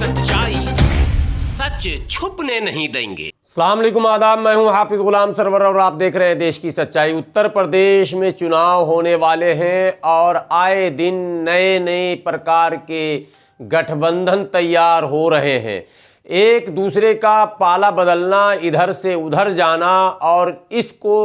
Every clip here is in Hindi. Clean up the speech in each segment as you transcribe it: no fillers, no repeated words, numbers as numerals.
सच्चाई सच छुपने नहीं देंगे। अस्सलाम वालेकुम, आदाब। मैं हूं हाफिज गुलाम सरवर और आप देख रहे हैं देश की सच्चाई। उत्तर प्रदेश में चुनाव होने वाले हैं और आए दिन नए नए प्रकार के गठबंधन तैयार हो रहे हैं। एक दूसरे का पाला बदलना, इधर से उधर जाना और इसको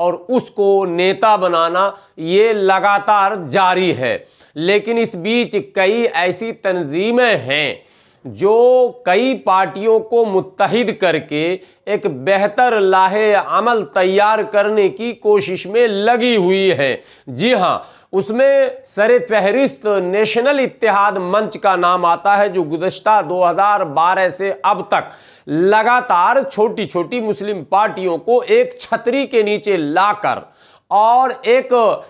और उसको नेता बनाना, ये लगातार जारी है। लेकिन इस बीच कई ऐसी तंजीमें हैं जो कई पार्टियों को मुत्तहिद करके एक बेहतर लाहे अमल तैयार करने की कोशिश में लगी हुई है। जी हाँ, उसमें सरे फहरिस्त नेशनल इत्तेहाद मंच का नाम आता है, जो गुज़श्ता 2012 से अब तक लगातार छोटी छोटी मुस्लिम पार्टियों को एक छतरी के नीचे लाकर और एक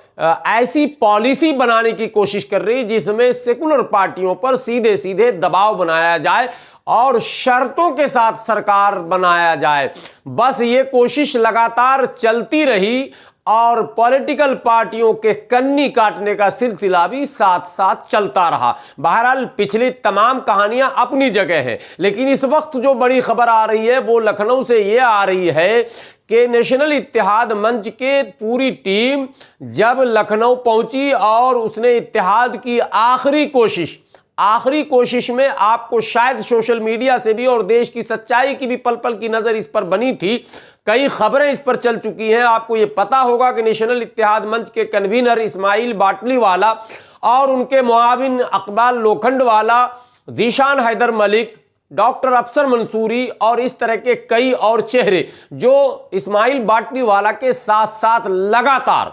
ऐसी पॉलिसी बनाने की कोशिश कर रही जिसमें सेकुलर पार्टियों पर सीधे सीधे दबाव बनाया जाए और शर्तों के साथ सरकार बनाया जाए। बस ये कोशिश लगातार चलती रही और पॉलिटिकल पार्टियों के कन्नी काटने का सिलसिला भी साथ साथ चलता रहा। बहरहाल पिछली तमाम कहानियां अपनी जगह है, लेकिन इस वक्त जो बड़ी खबर आ रही है वो लखनऊ से ये आ रही है कि नेशनल इत्तेहाद मंच के पूरी टीम जब लखनऊ पहुंची और उसने इत्तेहाद की आखिरी कोशिश में, आपको शायद सोशल मीडिया से भी और देश की सच्चाई की भी पल पल की नजर इस पर बनी थी, कई खबरें इस पर चल चुकी हैं। आपको यह पता होगा कि नेशनल इत्तेहाद मंच के कन्वीनर इस्माइल बाटलीवाला और उनके मुआविन अकबाल लोखंडवाला, ज़ीशान हैदर मलिक, डॉक्टर अफसर मंसूरी और इस तरह के कई और चेहरे जो इस्माइल बाटलीवाला के साथ साथ लगातार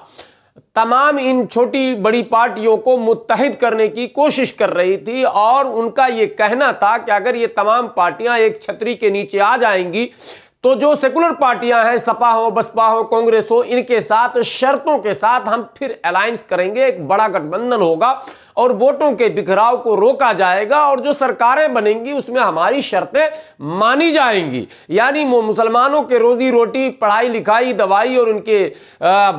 तमाम इन छोटी बड़ी पार्टियों को मुत्तहिद करने की कोशिश कर रही थी। और उनका यह कहना था कि अगर ये तमाम पार्टियां एक छतरी के नीचे आ जाएंगी तो जो सेकुलर पार्टियां हैं, सपा हो, बसपा हो, कांग्रेस हो, इनके साथ शर्तों के साथ हम फिर अलायंस करेंगे, एक बड़ा गठबंधन होगा और वोटों के बिखराव को रोका जाएगा और जो सरकारें बनेंगी उसमें हमारी शर्तें मानी जाएंगी। यानी मुसलमानों के रोजी रोटी, पढ़ाई लिखाई, दवाई और उनके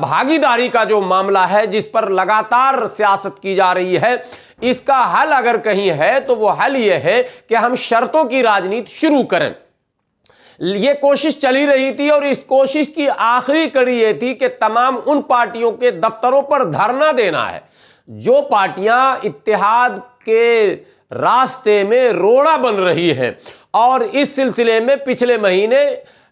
भागीदारी का जो मामला है जिस पर लगातार सियासत की जा रही है, इसका हल अगर कहीं है तो वो हल यह है कि हम शर्तों की राजनीति शुरू करें। ये कोशिश चली रही थी और इस कोशिश की आखिरी कड़ी ये थी कि तमाम उन पार्टियों के दफ्तरों पर धरना देना है जो पार्टियां इत्तेहाद के रास्ते में रोड़ा बन रही हैं। और इस सिलसिले में पिछले महीने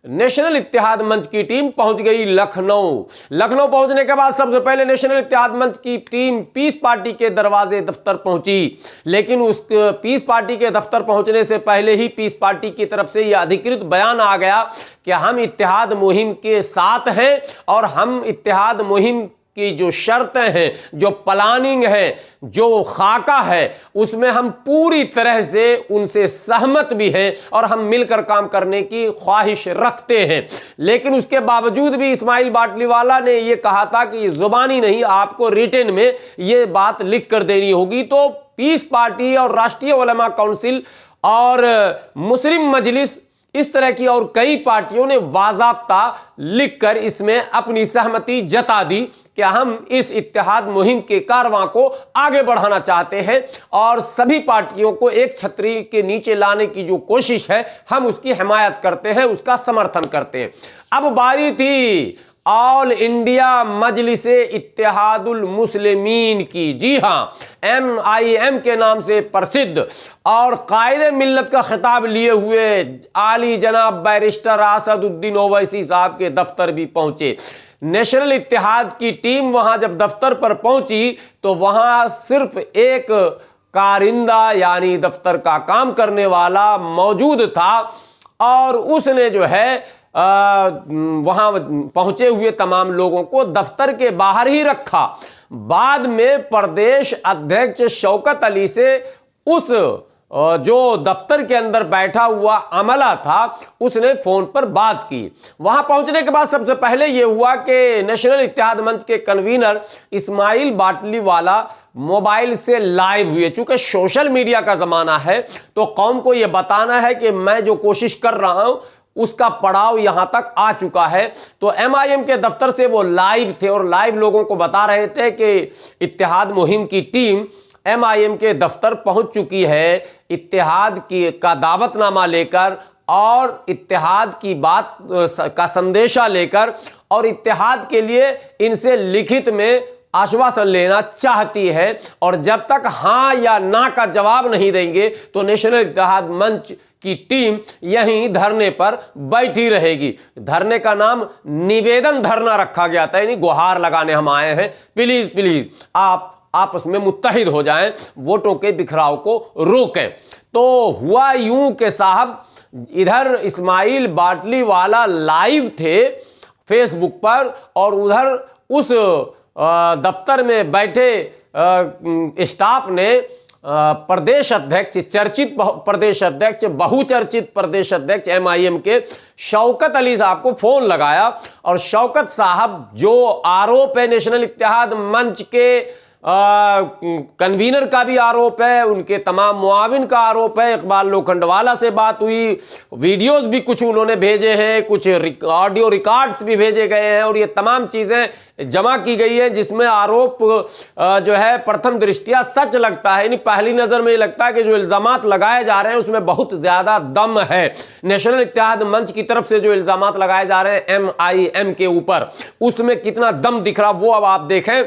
नेशनल इत्तेहाद मंच की टीम पहुंच गई लखनऊ। पहुंचने के बाद सबसे पहले नेशनल इत्तेहाद मंच की टीम पीस पार्टी के दरवाजे दफ्तर पहुंची, लेकिन उस पीस पार्टी के दफ्तर पहुंचने से पहले ही पीस पार्टी की तरफ से यह अधिकृत बयान आ गया कि हम इत्तेहाद मुहिम के साथ हैं और हम इत्तेहाद मुहिम की जो शर्तें हैं, जो प्लानिंग है, जो खाका है, उसमें हम पूरी तरह से उनसे सहमत भी हैं और हम मिलकर काम करने की ख्वाहिश रखते हैं। लेकिन उसके बावजूद भी इस्माइल बाटलीवाला ने यह कहा था कि जुबानी नहीं, आपको रिटन में यह बात लिख कर देनी होगी। तो पीस पार्टी और राष्ट्रीय उलमा काउंसिल और मुस्लिम मजलिस, इस तरह की और कई पार्टियों ने वाज़ाब्ता लिखकर इसमें अपनी सहमति जता दी कि हम इस इत्तेहाद मुहिम के कारवां को आगे बढ़ाना चाहते हैं और सभी पार्टियों को एक छतरी के नीचे लाने की जो कोशिश है हम उसकी हिमायत करते हैं, उसका समर्थन करते हैं। अब बारी थी ऑल इंडिया मजलिसे इत्तेहादुल मुस्लिमीन की। जी हां, MIM के नाम से प्रसिद्ध और कायदे मिल्लत का खिताब लिए हुए आली जनाब बैरिस्टर असदुद्दीन ओवैसी साहब के दफ्तर भी पहुंचे। नेशनल इत्तेहाद की टीम वहां जब दफ्तर पर पहुंची तो वहां सिर्फ एक कारिंदा यानी दफ्तर का काम करने वाला मौजूद था और उसने जो है वहां पहुंचे हुए तमाम लोगों को दफ्तर के बाहर ही रखा। बाद में प्रदेश अध्यक्ष शौकत अली से उस जो दफ्तर के अंदर बैठा हुआ अमला था उसने फोन पर बात की। वहां पहुंचने के बाद सबसे पहले यह हुआ कि नेशनल इत्तेहाद मंच के कन्वीनर इस्माइल बाटलीवाला मोबाइल से लाइव हुए। चूंकि सोशल मीडिया का जमाना है तो कौम को यह बताना है कि मैं जो कोशिश कर रहा हूं उसका पड़ाव यहां तक आ चुका है। तो MIM के दफ्तर से वो लाइव थे और लाइव लोगों को बता रहे थे कि इत्तेहाद मुहिम की टीम एमआईएम के दफ्तर पहुंच चुकी है इत्तेहाद का दावतनामा लेकर और इत्तेहाद की बात का संदेशा लेकर, और इत्तेहाद के लिए इनसे लिखित में आश्वासन लेना चाहती है। और जब तक हां या ना का जवाब नहीं देंगे तो नेशनल इत्तेहाद मंच की टीम यहीं धरने पर बैठी रहेगी। धरने का नाम निवेदन धरना रखा गया था, यानी गुहार लगाने हम आए हैं, प्लीज प्लीज आप आपस में मुत्तहिद हो जाएं, वोटों के बिखराव को रोकें। तो हुआ यूं कि साहब इधर इस्माइल बाटली वाला लाइव थे फेसबुक पर, और उधर उस दफ्तर में बैठे स्टाफ ने प्रदेश अध्यक्ष, चर्चित प्रदेश अध्यक्ष, बहुचर्चित प्रदेश अध्यक्ष एमआईएम के शौकत अली साहब को फोन लगाया। और शौकत साहब, जो आरोप है नेशनल इत्तेहाद मंच के कन्वीनर का भी आरोप है, उनके तमाम मुआविन का आरोप है, इकबाल लोखंडवाला से बात हुई, वीडियोस भी कुछ उन्होंने भेजे हैं, कुछ ऑडियो रिकॉर्ड्स भी भेजे गए हैं, और ये तमाम चीजें जमा की गई है, जिसमें आरोप जो है प्रथम दृष्टिया सच लगता है, यानी पहली नजर में ये लगता है कि जो इल्जामात लगाए जा रहे हैं उसमें बहुत ज्यादा दम है। नेशनल इत्तेहाद मंच की तरफ से जो इल्जामात लगाए जा रहे हैं एमआईएम के ऊपर, उसमें कितना दम दिख रहा, वो अब आप देखें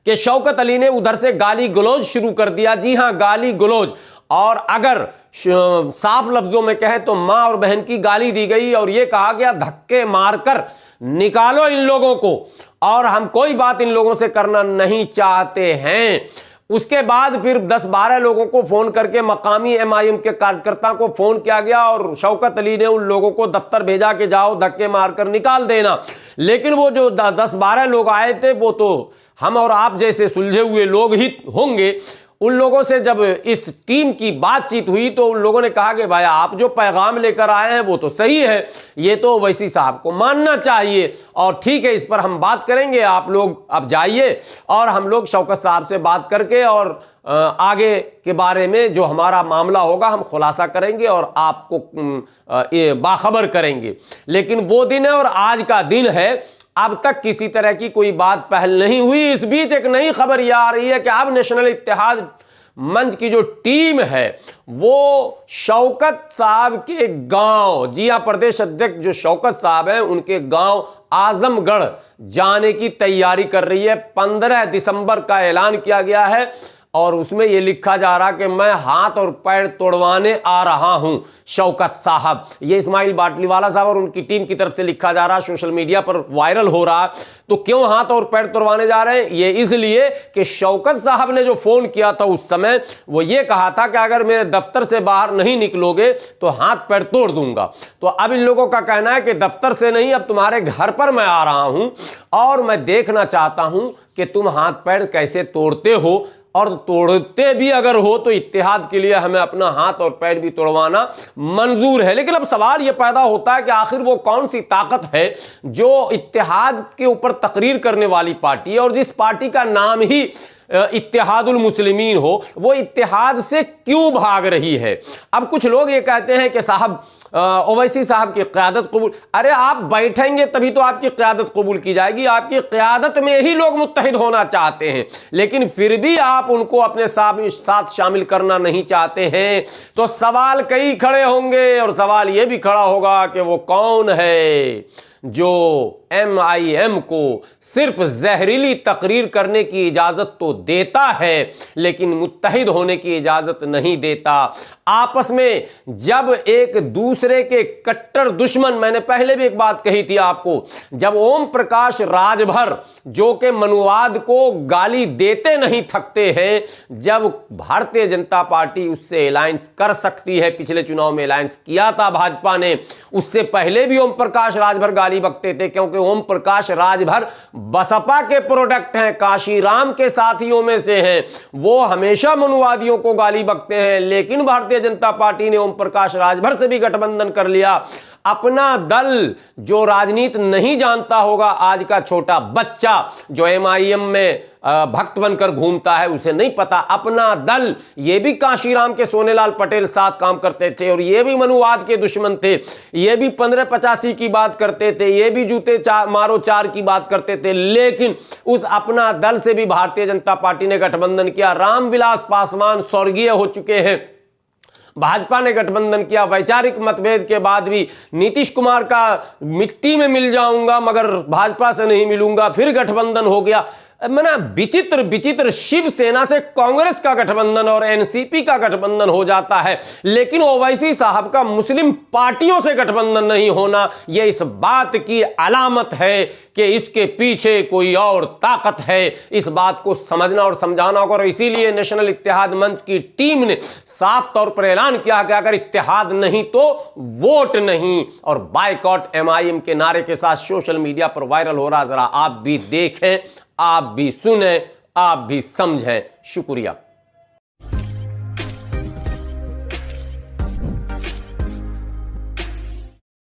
कि शौकत अली ने उधर से गाली गलौज शुरू कर दिया। जी हां, गाली गलौज, और अगर साफ लफ्जों में कहे तो मां और बहन की गाली दी गई, और यह कहा गया धक्के मारकर निकालो इन लोगों को, और हम कोई बात इन लोगों से करना नहीं चाहते हैं। उसके बाद फिर 10-12 लोगों को फोन करके, मकामी एमआईएम के कार्यकर्ता को फोन किया गया, और शौकत अली ने उन लोगों को दफ्तर भेजा कि जाओ धक्के मारकर निकाल देना। लेकिन वो जो 10-12 लोग आए थे, वो तो हम और आप जैसे सुलझे हुए लोग ही होंगे। उन लोगों से जब इस टीम की बातचीत हुई तो उन लोगों ने कहा कि भाई आप जो पैगाम लेकर आए हैं वो तो सही है, ये तो ओवैसी साहब को मानना चाहिए, और ठीक है इस पर हम बात करेंगे, आप लोग अब जाइए और हम लोग शौकत साहब से बात करके और आगे के बारे में जो हमारा मामला होगा हम खुलासा करेंगे और आपको बाखबर करेंगे। लेकिन वो दिन है और आज का दिन है, अब तक किसी तरह की कोई बात पहल नहीं हुई। इस बीच एक नई खबर यह आ रही है कि अब नेशनल इत्तेहाद मंच की जो टीम है वो शौकत साहब के गांव, जी हां, प्रदेश अध्यक्ष जो शौकत साहब हैं उनके गांव आजमगढ़ जाने की तैयारी कर रही है। 15 दिसंबर का ऐलान किया गया है और उसमें यह लिखा जा रहा कि मैं हाथ और पैर तोड़वाने आ रहा हूं शौकत साहब। ये इस्माइल बाटली वाला साहब और उनकी टीम की तरफ से लिखा जा रहा, सोशल मीडिया पर वायरल हो रहा। तो क्यों हाथ और पैर तोड़वाने जा रहे हैं? ये इसलिए कि शौकत साहब ने जो फोन किया था उस समय वो ये कहा था कि अगर मेरे दफ्तर से बाहर नहीं निकलोगे तो हाथ पैर तोड़ दूंगा। तो अब इन लोगों का कहना है कि दफ्तर से नहीं, अब तुम्हारे घर पर मैं आ रहा हूं और मैं देखना चाहता हूं कि तुम हाथ पैर कैसे तोड़ते हो, और तोड़ते भी अगर हो तो इत्तेहाद के लिए हमें अपना हाथ और पैर भी तोड़वाना मंजूर है। लेकिन अब सवाल यह पैदा होता है कि आखिर वो कौन सी ताकत है जो इत्तेहाद के ऊपर तकरीर करने वाली पार्टी है, और जिस पार्टी का नाम ही इत्तेहादुल मुस्लिमीन हो, वो इत्तेहाद से क्यों भाग रही है। अब कुछ लोग ये कहते हैं कि साहब ओवैसी साहब की क़यादत कबूल, अरे आप बैठेंगे तभी तो आपकी क़यादत कबूल की जाएगी। आपकी क़यादत में ही लोग मुत्तहिद होना चाहते हैं, लेकिन फिर भी आप उनको अपने साथ शामिल करना नहीं चाहते हैं। तो सवाल कई खड़े होंगे और सवाल यह भी खड़ा होगा कि वो कौन है जो एमआईएम को सिर्फ जहरीली तकरीर करने की इजाजत तो देता है लेकिन मुत्तहिद होने की इजाजत नहीं देता। आपस में जब एक दूसरे के कट्टर दुश्मन, मैंने पहले भी एक बात कही थी आपको, जब ओम प्रकाश राजभर जो कि मनुवाद को गाली देते नहीं थकते हैं, जब भारतीय जनता पार्टी उससे अलायंस कर सकती है, पिछले चुनाव में अलायंस किया था भाजपा ने, उससे पहले भी ओम प्रकाश राजभर गाली बकते थे क्योंकि ओम प्रकाश राजभर बसपा के प्रोडक्ट हैं, काशीराम के साथियों में से हैं। वो हमेशा मनुवादियों को गाली बकते हैं, लेकिन भारतीय जनता पार्टी ने ओम प्रकाश राजभर से भी गठबंधन कर लिया। अपना दल जो राजनीति नहीं जानता होगा, आज का छोटा बच्चा जो एमआईएम में भक्त बनकर घूमता है, उसे नहीं पता अपना दल ये भी कांशीराम के सोनेलाल पटेल साथ काम करते थे और ये भी मनुवाद के दुश्मन थे, ये भी 1585 की बात करते थे, ये भी जूते मारो चार की बात करते थे। लेकिन उस अपना दल से भी भारतीय जनता पार्टी ने गठबंधन किया। रामविलास पासवान स्वर्गीय हो चुके हैं, भाजपा ने गठबंधन किया। वैचारिक मतभेद के बाद भी नीतीश कुमार का मिट्टी में मिल जाऊंगा मगर भाजपा से नहीं मिलूंगा, फिर गठबंधन हो गया। मना विचित्र विचित्र शिवसेना से कांग्रेस का गठबंधन और एनसीपी का गठबंधन हो जाता है, लेकिन ओवैसी साहब का मुस्लिम पार्टियों से गठबंधन नहीं होना यह इस बात की अलामत है कि इसके पीछे कोई और ताकत है। इस बात को समझना और समझाना होगा और इसीलिए नेशनल इत्तेहाद मंच की टीम ने साफ तौर पर ऐलान किया कि अगर इत्तेहाद नहीं तो वोट नहीं, और बायकॉट एमआईएम के नारे के साथ सोशल मीडिया पर वायरल हो रहा। जरा आप भी देखें, आप भी सुने, आप भी समझें। शुक्रिया।